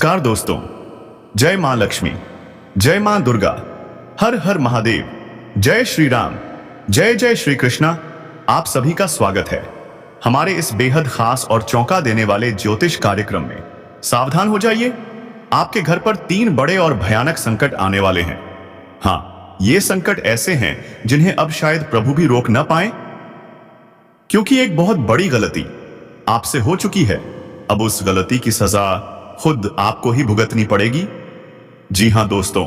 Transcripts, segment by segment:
नमस्कार दोस्तों। जय मां लक्ष्मी, जय मां दुर्गा, हर हर महादेव, जय श्री राम, जय जय श्री कृष्णा। आप सभी का स्वागत है हमारे इस बेहद खास और चौंका देने वाले ज्योतिष कार्यक्रम में। सावधान हो जाइए, आपके घर पर 3 बड़े और भयानक संकट आने वाले हैं। हाँ, ये संकट ऐसे हैं जिन्हें अब शायद प्रभु भी रोक न पाए, क्योंकि एक बहुत बड़ी गलती आपसे हो चुकी है। अब उस गलती की सजा खुद आपको ही भुगतनी पड़ेगी। जी हां दोस्तों,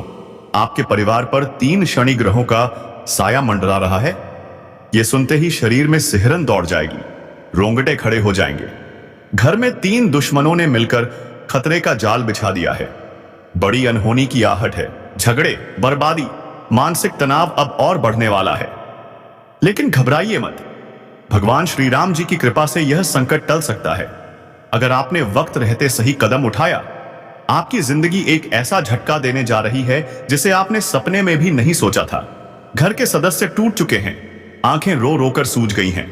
आपके परिवार पर 3 शनि ग्रहों का साया मंडरा रहा है। यह सुनते ही शरीर में सिहरन दौड़ जाएगी, रोंगटे खड़े हो जाएंगे। घर में 3 दुश्मनों ने मिलकर खतरे का जाल बिछा दिया है। बड़ी अनहोनी की आहट है, झगड़े, बर्बादी, मानसिक तनाव अब और बढ़ने वाला है। लेकिन घबराइए मत, भगवान श्री राम जी की कृपा से यह संकट टल सकता है। अगर आपने वक्त रहते सही कदम उठाया, आपकी जिंदगी एक ऐसा झटका देने जा रही है जिसे आपने सपने में भी नहीं सोचा था। घर के सदस्य टूट चुके हैं, आंखें रो रो कर सूज गई हैं।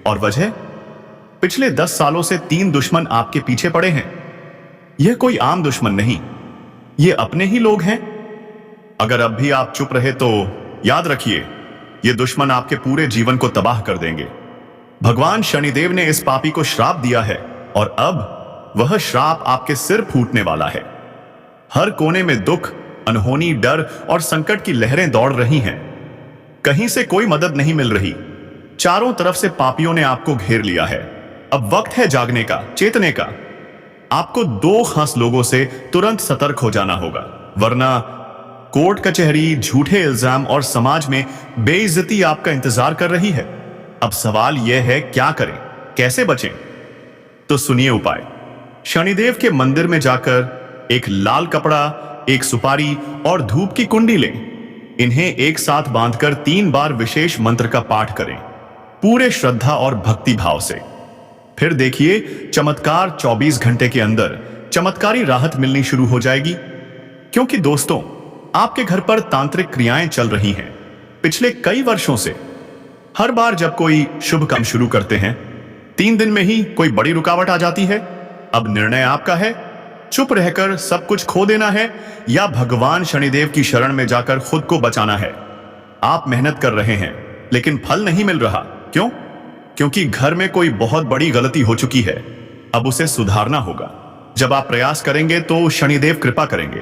और वजह, पिछले 10 सालों से 3 दुश्मन आपके पीछे पड़े हैं। यह कोई आम दुश्मन नहीं, ये अपने ही लोग हैं। अगर अब भी आप चुप रहे तो याद रखिए, ये दुश्मन आपके पूरे जीवन को तबाह कर देंगे। भगवान शनिदेव ने इस पापी को श्राप दिया है और अब वह श्राप आपके सिर फूटने वाला है। हर कोने में दुख, अनहोनी, डर और संकट की लहरें दौड़ रही हैं। कहीं से कोई मदद नहीं मिल रही। चारों तरफ से पापियों ने आपको घेर लिया है। अब वक्त है जागने का, चेतने का। आपको 2 खास लोगों से तुरंत सतर्क हो जाना होगा, वरना कोर्ट कचहरी, झूठे इल्जाम और समाज में बेइज्जती आपका इंतजार कर रही है। अब सवाल यह है, क्या करें, कैसे बचें? तो सुनिए उपाय। शनिदेव के मंदिर में जाकर एक लाल कपड़ा, एक सुपारी और धूप की कुंडी लें। इन्हें एक साथ बांधकर 3 बार विशेष मंत्र का पाठ करें, पूरे श्रद्धा और भक्ति भाव से। फिर देखिए, चमत्कार 24 घंटे के अंदर चमत्कारी राहत मिलनी शुरू हो जाएगी। क्योंकि दोस्तों, आपके घर पर तांत्रिक क्रियाएं चल रही हैं पिछले कई वर्षों से। हर बार जब कोई शुभ काम शुरू करते हैं, 3 दिन में ही कोई बड़ी रुकावट आ जाती है। अब निर्णय आपका है, चुप रहकर सब कुछ खो देना है या भगवान शनिदेव की शरण में जाकर खुद को बचाना है। आप मेहनत कर रहे हैं लेकिन फल नहीं मिल रहा। क्यों? क्योंकि घर में कोई बहुत बड़ी गलती हो चुकी है। अब उसे सुधारना होगा। जब आप प्रयास करेंगे तो शनिदेव कृपा करेंगे।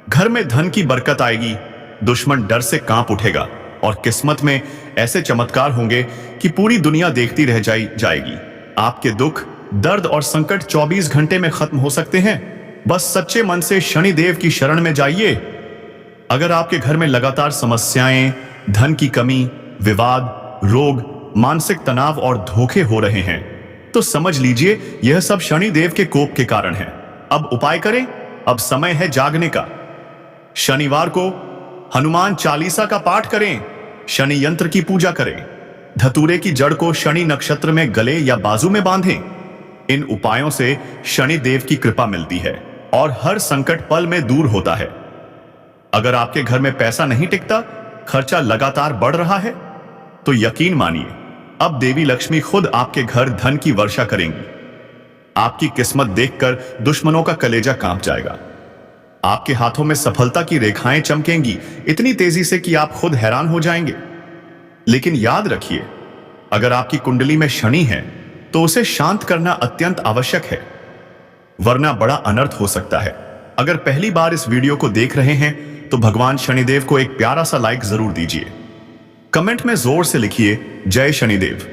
घर में धन की बरकत आएगी, दुश्मन डर से कांप उठेगा और किस्मत में ऐसे चमत्कार होंगे कि पूरी दुनिया देखती रह जाएगी। आपके दुख, दर्द और संकट 24 घंटे में खत्म हो सकते हैं। बस सच्चे मन से शनिदेव की शरण में जाइए। अगर आपके घर में लगातार समस्याएं, धन की कमी, विवाद, रोग, मानसिक तनाव और धोखे हो रहे हैं, तो समझ लीजिए यह सब शनिदेव के कोप के कारण है। अब उपाय करें, अब समय है जागने का। शनिवार को हनुमान चालीसा का पाठ करें, शनि यंत्र की पूजा करें, धतूरे की जड़ को शनि नक्षत्र में गले या बाजू में बांधें। इन उपायों से शनि देव की कृपा मिलती है और हर संकट पल में दूर होता है। अगर आपके घर में पैसा नहीं टिकता, खर्चा लगातार बढ़ रहा है, तो यकीन मानिए, अब देवी लक्ष्मी खुद आपके घर धन की वर्षा करेंगी। आपकी किस्मत देखकर दुश्मनों का कलेजा कांप जाएगा। आपके हाथों में सफलता की रेखाएं चमकेंगी इतनी तेजी से कि आप खुद हैरान हो जाएंगे। लेकिन याद रखिए, अगर आपकी कुंडली में शनि है तो उसे शांत करना अत्यंत आवश्यक है, वरना बड़ा अनर्थ हो सकता है। अगर पहली बार इस वीडियो को देख रहे हैं तो भगवान शनिदेव को एक प्यारा सा लाइक जरूर दीजिए। कमेंट में जोर से लिखिए जय शनिदेव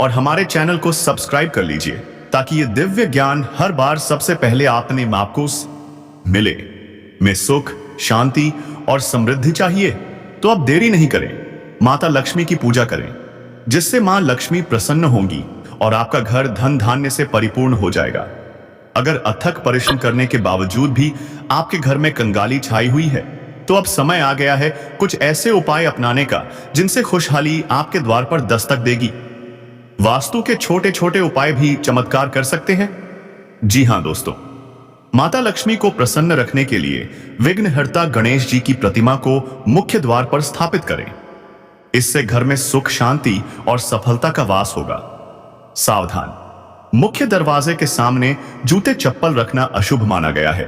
और हमारे चैनल को सब्सक्राइब कर लीजिए ताकि ये दिव्य ज्ञान हर बार सबसे पहले आपने आपको मिले। में सुख, शांति और समृद्धि चाहिए तो अब देरी नहीं करें, माता लक्ष्मी की पूजा करें, जिससे मां लक्ष्मी प्रसन्न होंगी और आपका घर धन धान्य से परिपूर्ण हो जाएगा। अगर अथक परिश्रम करने के बावजूद भी आपके घर में कंगाली छाई हुई है, तो अब समय आ गया है कुछ ऐसे उपाय अपनाने का जिनसे खुशहाली आपके द्वार पर दस्तक देगी। वास्तु के छोटे छोटे उपाय भी चमत्कार कर सकते हैं। जी हां दोस्तों, माता लक्ष्मी को प्रसन्न रखने के लिए विघ्नहर्ता गणेश जी की प्रतिमा को मुख्य द्वार पर स्थापित करें। इससे घर में सुख, शांति और सफलता का वास होगा। सावधान, मुख्य दरवाजे के सामने जूते चप्पल रखना अशुभ माना गया है।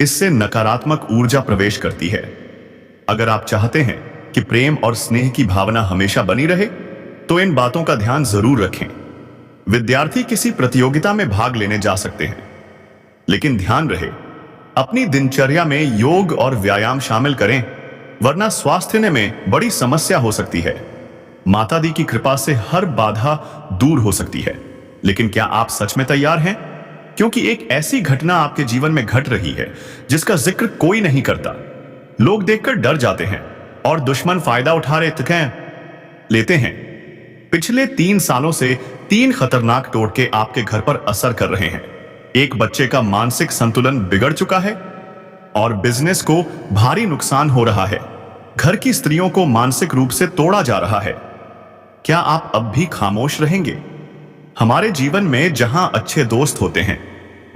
इससे नकारात्मक ऊर्जा प्रवेश करती है। अगर आप चाहते हैं कि प्रेम और स्नेह की भावना हमेशा बनी रहे, तो इन बातों का ध्यान जरूर रखें। विद्यार्थी किसी प्रतियोगिता में भाग लेने जा सकते हैं, लेकिन ध्यान रहे अपनी दिनचर्या में योग और व्यायाम शामिल करें, वरना स्वास्थ्य में बड़ी समस्या हो सकती है। माता दी की कृपा से हर बाधा दूर हो सकती है। लेकिन क्या आप सच में तैयार हैं? क्योंकि एक ऐसी घटना आपके जीवन में घट रही है जिसका जिक्र कोई नहीं करता। लोग देखकर डर जाते हैं और दुश्मन फायदा उठा लेते हैं। पिछले 3 सालों से 3 खतरनाक टोटके आपके घर पर असर कर रहे हैं। एक बच्चे का मानसिक संतुलन बिगड़ चुका है और बिजनेस को भारी नुकसान हो रहा है। घर की स्त्रियों को मानसिक रूप से तोड़ा जा रहा है। क्या आप अब भी खामोश रहेंगे? हमारे जीवन में जहां अच्छे दोस्त होते हैं,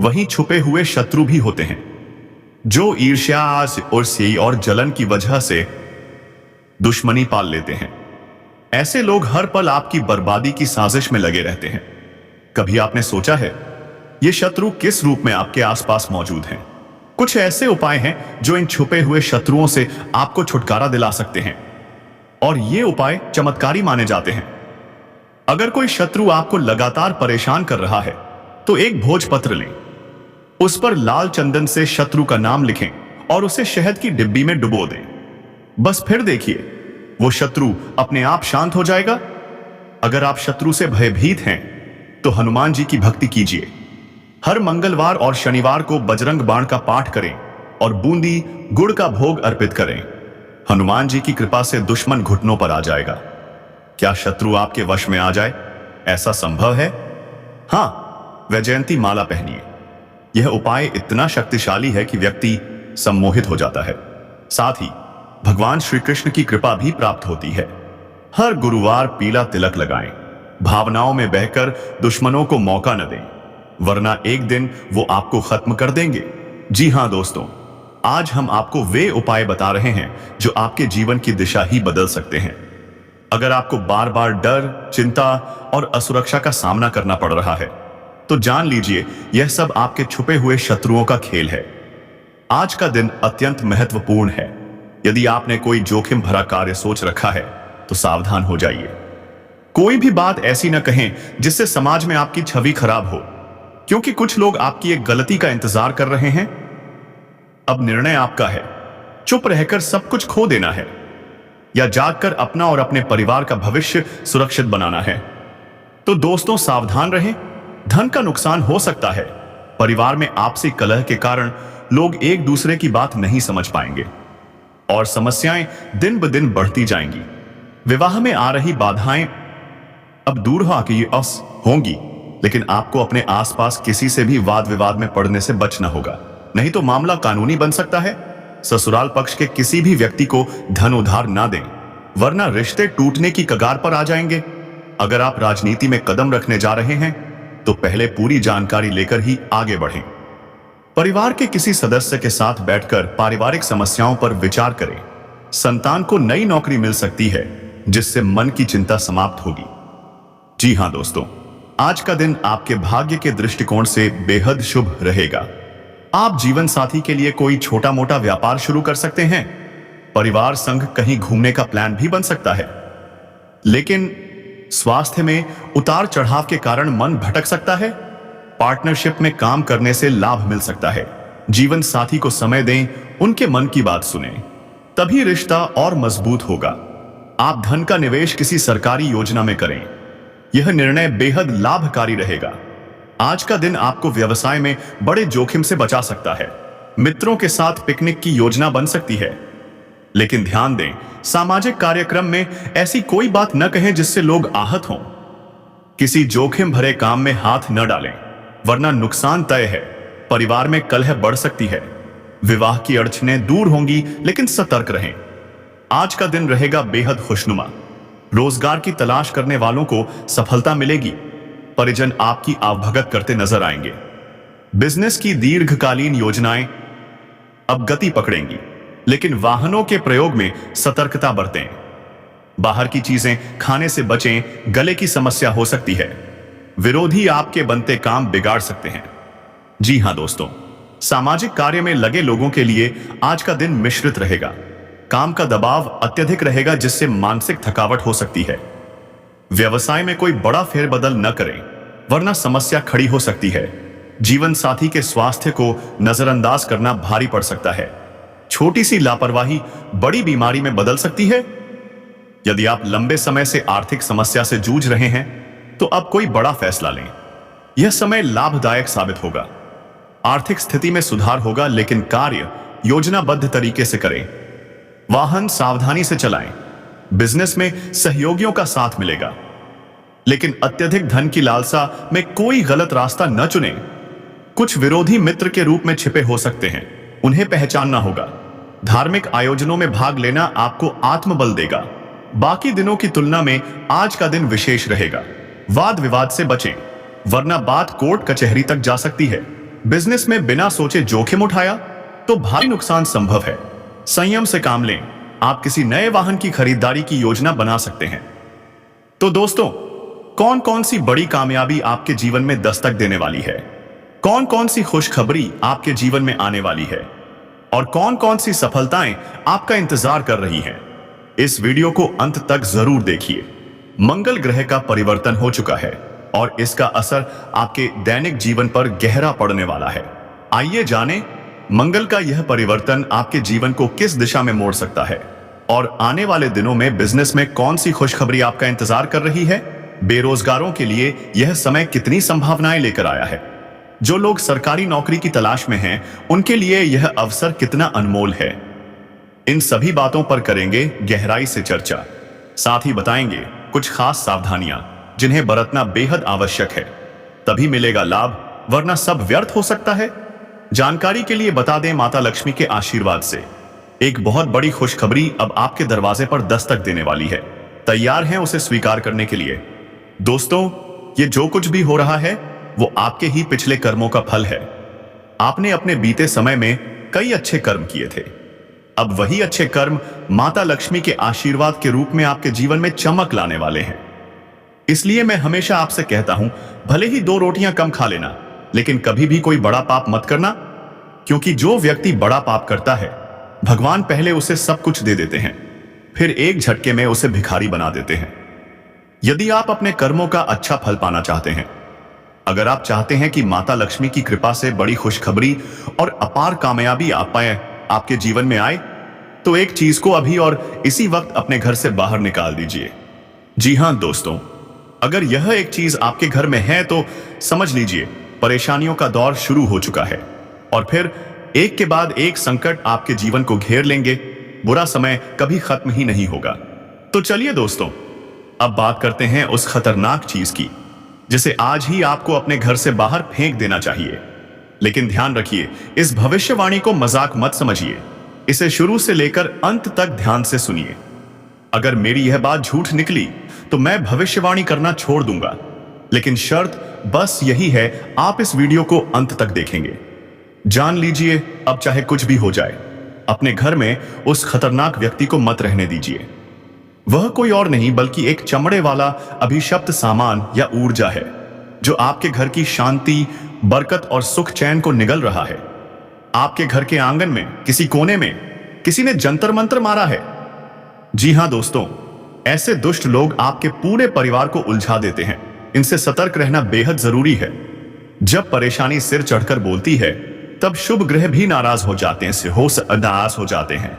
वहीं छुपे हुए शत्रु भी होते हैं, जो ईर्ष्या और जलन की वजह से दुश्मनी पाल लेते हैं। ऐसे लोग हर पल आपकी बर्बादी की साजिश में लगे रहते हैं। कभी आपने सोचा है ये शत्रु किस रूप में आपके आसपास मौजूद हैं? कुछ ऐसे उपाय हैं जो इन छुपे हुए शत्रुओं से आपको छुटकारा दिला सकते हैं, और ये उपाय चमत्कारी माने जाते हैं। अगर कोई शत्रु आपको लगातार परेशान कर रहा है, तो एक भोजपत्र लें, उस पर लाल चंदन से शत्रु का नाम लिखें और उसे शहद की डिब्बी में डुबो दें। बस फिर देखिए, वो शत्रु अपने आप शांत हो जाएगा। अगर आप शत्रु से भयभीत हैं, तो हनुमान जी की भक्ति कीजिए। हर मंगलवार और शनिवार को बजरंग बाण का पाठ करें और बूंदी गुड़ का भोग अर्पित करें। हनुमान जी की कृपा से दुश्मन घुटनों पर आ जाएगा। क्या शत्रु आपके वश में आ जाए? ऐसा संभव है? हां, वैजयंती माला पहनिए। यह उपाय इतना शक्तिशाली है कि व्यक्ति सम्मोहित हो जाता है। साथ ही भगवान श्री कृष्ण की कृपा भी प्राप्त होती है। हर गुरुवार पीला तिलक लगाएं। भावनाओं में बहकर दुश्मनों को मौका न दें, वरना एक दिन वो आपको खत्म कर देंगे। जी हां दोस्तों, आज हम आपको वे उपाय बता रहे हैं जो आपके जीवन की दिशा ही बदल सकते हैं। अगर आपको बार बार डर, चिंता और असुरक्षा का सामना करना पड़ रहा है, तो जान लीजिए यह सब आपके छुपे हुए शत्रुओं का खेल है। आज का दिन अत्यंत महत्वपूर्ण है। यदि आपने कोई जोखिम भरा कार्य सोच रखा है, तो सावधान हो जाइए। कोई भी बात ऐसी न कहें जिससे समाज में आपकी छवि खराब हो, क्योंकि कुछ लोग आपकी एक गलती का इंतजार कर रहे हैं। अब निर्णय आपका है। चुप रहकर सब कुछ खो देना है, या जागकर अपना और अपने परिवार का भविष्य सुरक्षित बनाना है। तो दोस्तों, सावधान रहें। धन का नुकसान हो सकता है। परिवार में आपसी कलह के कारण लोग एक दूसरे की बात नहीं समझ पाएंगे और समस्याएं दिन ब दिन बढ़ती जाएंगी। विवाह में आ रही बाधाएं अब दूर होंगी, लेकिन आपको अपने आसपास किसी से भी वाद विवाद में पड़ने से बचना होगा, नहीं तो मामला कानूनी बन सकता है। ससुराल पक्ष के किसी भी व्यक्ति को धन उधार ना दें, वरना रिश्ते टूटने की कगार पर आ जाएंगे। अगर आप राजनीति में कदम रखने जा रहे हैं, तो पहले पूरी जानकारी लेकर ही आगे बढ़ें। परिवार के किसी सदस्य के साथ बैठकर पारिवारिक समस्याओं पर विचार करें। संतान को नई नौकरी मिल सकती है, जिससे मन की चिंता समाप्त होगी। जी हां दोस्तों, आज का दिन आपके भाग्य के दृष्टिकोण से बेहद शुभ रहेगा। आप जीवन साथी के लिए कोई छोटा मोटा व्यापार शुरू कर सकते हैं। परिवार संग कहीं घूमने का प्लान भी बन सकता है। लेकिन स्वास्थ्य में उतार चढ़ाव के कारण मन भटक सकता है। पार्टनरशिप में काम करने से लाभ मिल सकता है। जीवन साथी को समय दें, उनके मन की बात सुनें, तभी रिश्ता और मजबूत होगा। आप धन का निवेश किसी सरकारी योजना में करें। यह निर्णय बेहद लाभकारी रहेगा। आज का दिन आपको व्यवसाय में बड़े जोखिम से बचा सकता है। मित्रों के साथ पिकनिक की योजना बन सकती है, लेकिन ध्यान दें, सामाजिक कार्यक्रम में ऐसी कोई बात न कहें जिससे लोग आहत हों। किसी जोखिम भरे काम में हाथ न डालें, वरना नुकसान तय है। परिवार में कलह बढ़ सकती है। विवाह की अड़चनें दूर होंगी, लेकिन सतर्क रहें। आज का दिन रहेगा बेहद खुशनुमा। रोजगार की तलाश करने वालों को सफलता मिलेगी। परिजन आपकी आवभगत करते नजर आएंगे। बिजनेस की दीर्घकालीन योजनाएं अब गति पकड़ेंगी, लेकिन वाहनों के प्रयोग में सतर्कता बरतें। बाहर की चीजें खाने से बचें, गले की समस्या हो सकती है। विरोधी आपके बनते काम बिगाड़ सकते हैं। जी हां दोस्तों, सामाजिक कार्य में लगे लोगों के लिए आज का दिन मिश्रित रहेगा। काम का दबाव अत्यधिक रहेगा जिससे मानसिक थकावट हो सकती है। व्यवसाय में कोई बड़ा फेरबदल न करें वरना समस्या खड़ी हो सकती है। जीवन साथी के स्वास्थ्य को नजरअंदाज करना भारी पड़ सकता है। छोटी सी लापरवाही बड़ी बीमारी में बदल सकती है। यदि आप लंबे समय से आर्थिक समस्या से जूझ रहे हैं तो अब कोई बड़ा फैसला लें। यह समय लाभदायक साबित होगा। आर्थिक स्थिति में सुधार होगा लेकिन कार्य योजनाबद्ध तरीके से करें। वाहन सावधानी से चलाएं। बिजनेस में सहयोगियों का साथ मिलेगा लेकिन अत्यधिक धन की लालसा में कोई गलत रास्ता न चुनें। कुछ विरोधी मित्र के रूप में छिपे हो सकते हैं, उन्हें पहचानना होगा। धार्मिक आयोजनों में भाग लेना आपको आत्मबल देगा। बाकी दिनों की तुलना में आज का दिन विशेष रहेगा। वाद विवाद से बचें वरना बात कोर्ट कचहरी तक जा सकती है। बिजनेस में बिना सोचे जोखिम उठाया तो भारी नुकसान संभव है। संयम से काम लें। आप किसी नए वाहन की खरीदारी की योजना बना सकते हैं। तो दोस्तों, कौन कौन सी बड़ी कामयाबी आपके जीवन में दस्तक देने वाली है, कौन कौन सी खुशखबरी आपके जीवन में आने वाली है और कौन कौन सी सफलताएं आपका इंतजार कर रही हैं, इस वीडियो को अंत तक जरूर देखिए। मंगल ग्रह का परिवर्तन हो चुका है और इसका असर आपके दैनिक जीवन पर गहरा पड़ने वाला है। आइए जानें मंगल का यह परिवर्तन आपके जीवन को किस दिशा में मोड़ सकता है और आने वाले दिनों में बिजनेस में कौन सी खुशखबरी आपका इंतजार कर रही है। बेरोजगारों के लिए यह समय कितनी संभावनाएं लेकर आया है। जो लोग सरकारी नौकरी की तलाश में हैं, उनके लिए यह अवसर कितना अनमोल है। इन सभी बातों पर करेंगे गहराई से चर्चा। साथ ही बताएंगे कुछ खास सावधानियां जिन्हें बरतना बेहद आवश्यक है। तभी मिलेगा लाभ, वरना सब व्यर्थ हो सकता है। जानकारी के लिए बता दें, माता लक्ष्मी के आशीर्वाद से एक बहुत बड़ी खुशखबरी अब आपके दरवाजे पर दस्तक देने वाली है। तैयार हैं उसे स्वीकार करने के लिए? दोस्तों, ये जो कुछ भी हो रहा है वो आपके ही पिछले कर्मों का फल है। आपने अपने बीते समय में कई अच्छे कर्म किए थे। अब वही अच्छे कर्म माता लक्ष्मी के आशीर्वाद के रूप में आपके जीवन में चमक लाने वाले हैं। इसलिए मैं हमेशा आपसे कहता हूं, भले ही 2 रोटियां कम खा लेना, लेकिन कभी भी कोई बड़ा पाप मत करना, क्योंकि जो व्यक्ति बड़ा पाप करता है भगवान पहले उसे सब कुछ दे देते हैं, फिर एक झटके में उसे भिखारी बना देते हैं। यदि आप अपने कर्मों का अच्छा फल पाना चाहते हैं, अगर आप चाहते हैं कि माता लक्ष्मी की कृपा से बड़ी खुशखबरी और अपार कामयाबी आपके जीवन में आए, तो एक चीज को अभी और इसी वक्त अपने घर से बाहर निकाल दीजिए। जी हां दोस्तों, अगर यह एक चीज आपके घर में है तो समझ लीजिए परेशानियों का दौर शुरू हो चुका है और फिर एक के बाद एक संकट आपके जीवन को घेर लेंगे। बुरा समय कभी खत्म ही नहीं होगा। तो चलिए दोस्तों, अब बात करते हैं उस खतरनाक चीज की जिसे आज ही आपको अपने घर से बाहर फेंक देना चाहिए। लेकिन ध्यान रखिए, इस भविष्यवाणी को मजाक मत समझिए। इसे शुरू से लेकर अंत तक ध्यान से सुनिए। अगर मेरी यह बात झूठ निकली तो मैं भविष्यवाणी करना छोड़ दूंगा, लेकिन शर्त बस यही है, आप इस वीडियो को अंत तक देखेंगे। जान लीजिए, अब चाहे कुछ भी हो जाए, अपने घर में उस खतरनाक व्यक्ति को मत रहने दीजिए। वह कोई और नहीं बल्कि एक चमड़े वाला अभिशप्त सामान या ऊर्जा है जो आपके घर की शांति, बरकत और सुख चैन को निगल रहा है। आपके घर के आंगन में किसी कोने में किसी ने जंतर मंतर मारा है। जी हां दोस्तों, ऐसे दुष्ट लोग आपके पूरे परिवार को उलझा देते हैं। इनसे सतर्क रहना बेहद जरूरी है। जब परेशानी सिर चढ़कर बोलती है तब शुभ ग्रह भी नाराज हो जाते हैं, नाराज हो जाते हैं।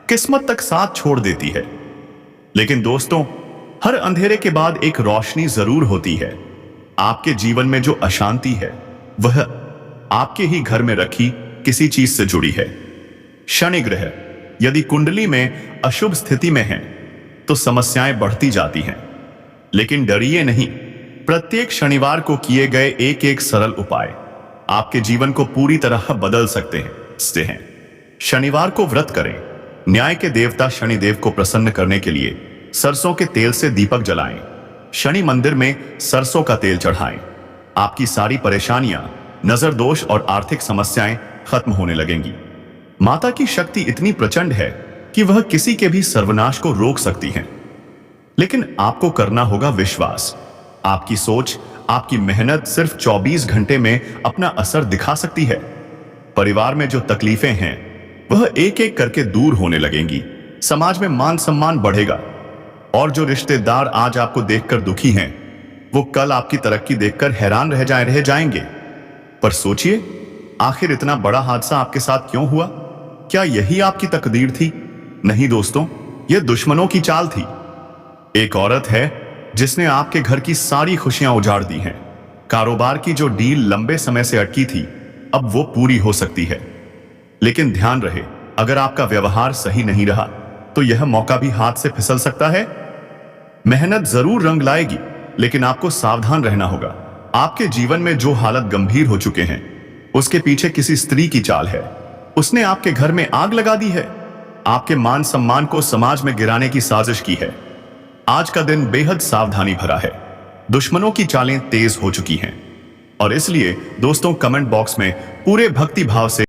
किस्मत तक साथ छोड़ देती है। लेकिन दोस्तों, हर अंधेरे के बाद एक रोशनी जरूर होती है। आपके जीवन में जो अशांति है वह आपके ही घर में रखी किसी चीज से जुड़ी है। शनि ग्रह यदि कुंडली में अशुभ स्थिति में है तो समस्याएं बढ़ती जाती हैं। लेकिन डरिए नहीं, प्रत्येक शनिवार को किए गए एक एक सरल उपाय आपके जीवन को पूरी तरह बदल सकते हैं। शनिवार को व्रत करें। न्याय के देवता शनिदेव को प्रसन्न करने के लिए सरसों के तेल से दीपक जलाएं। शनि मंदिर में सरसों का तेल चढ़ाएं। आपकी सारी परेशानियां, नजर दोष और आर्थिक समस्याएं खत्म होने लगेंगी। माता की शक्ति इतनी प्रचंड है कि वह किसी के भी सर्वनाश को रोक सकती है। लेकिन आपको करना होगा विश्वास। आपकी सोच, आपकी मेहनत सिर्फ 24 घंटे में अपना असर दिखा सकती है। परिवार में जो तकलीफें हैं वह एक एक करके दूर होने लगेंगी। समाज में मान सम्मान बढ़ेगा और जो रिश्तेदार आज आपको देखकर दुखी हैं वो कल आपकी तरक्की देखकर हैरान रह जाएंगे। पर सोचिए, आखिर इतना बड़ा हादसा आपके साथ क्यों हुआ? क्या यही आपकी तकदीर थी? नहीं दोस्तों, यह दुश्मनों की चाल थी। एक औरत है जिसने आपके घर की सारी खुशियां उजाड़ दी हैं। कारोबार की जो डील लंबे समय से अटकी थी अब वो पूरी हो सकती है। लेकिन ध्यान रहे, अगर आपका व्यवहार सही नहीं रहा तो यह मौका भी हाथ से फिसल सकता है। मेहनत जरूर रंग लाएगी, लेकिन आपको सावधान रहना होगा। आपके जीवन में जो हालत गंभीर हो चुके हैं उसके पीछे किसी स्त्री की चाल है। उसने आपके घर में आग लगा दी है, आपके मान सम्मान को समाज में गिराने की साजिश की है। आज का दिन बेहद सावधानी भरा है। दुश्मनों की चालें तेज हो चुकी हैं और इसलिए दोस्तों, कमेंट बॉक्स में पूरे भक्ति भाव से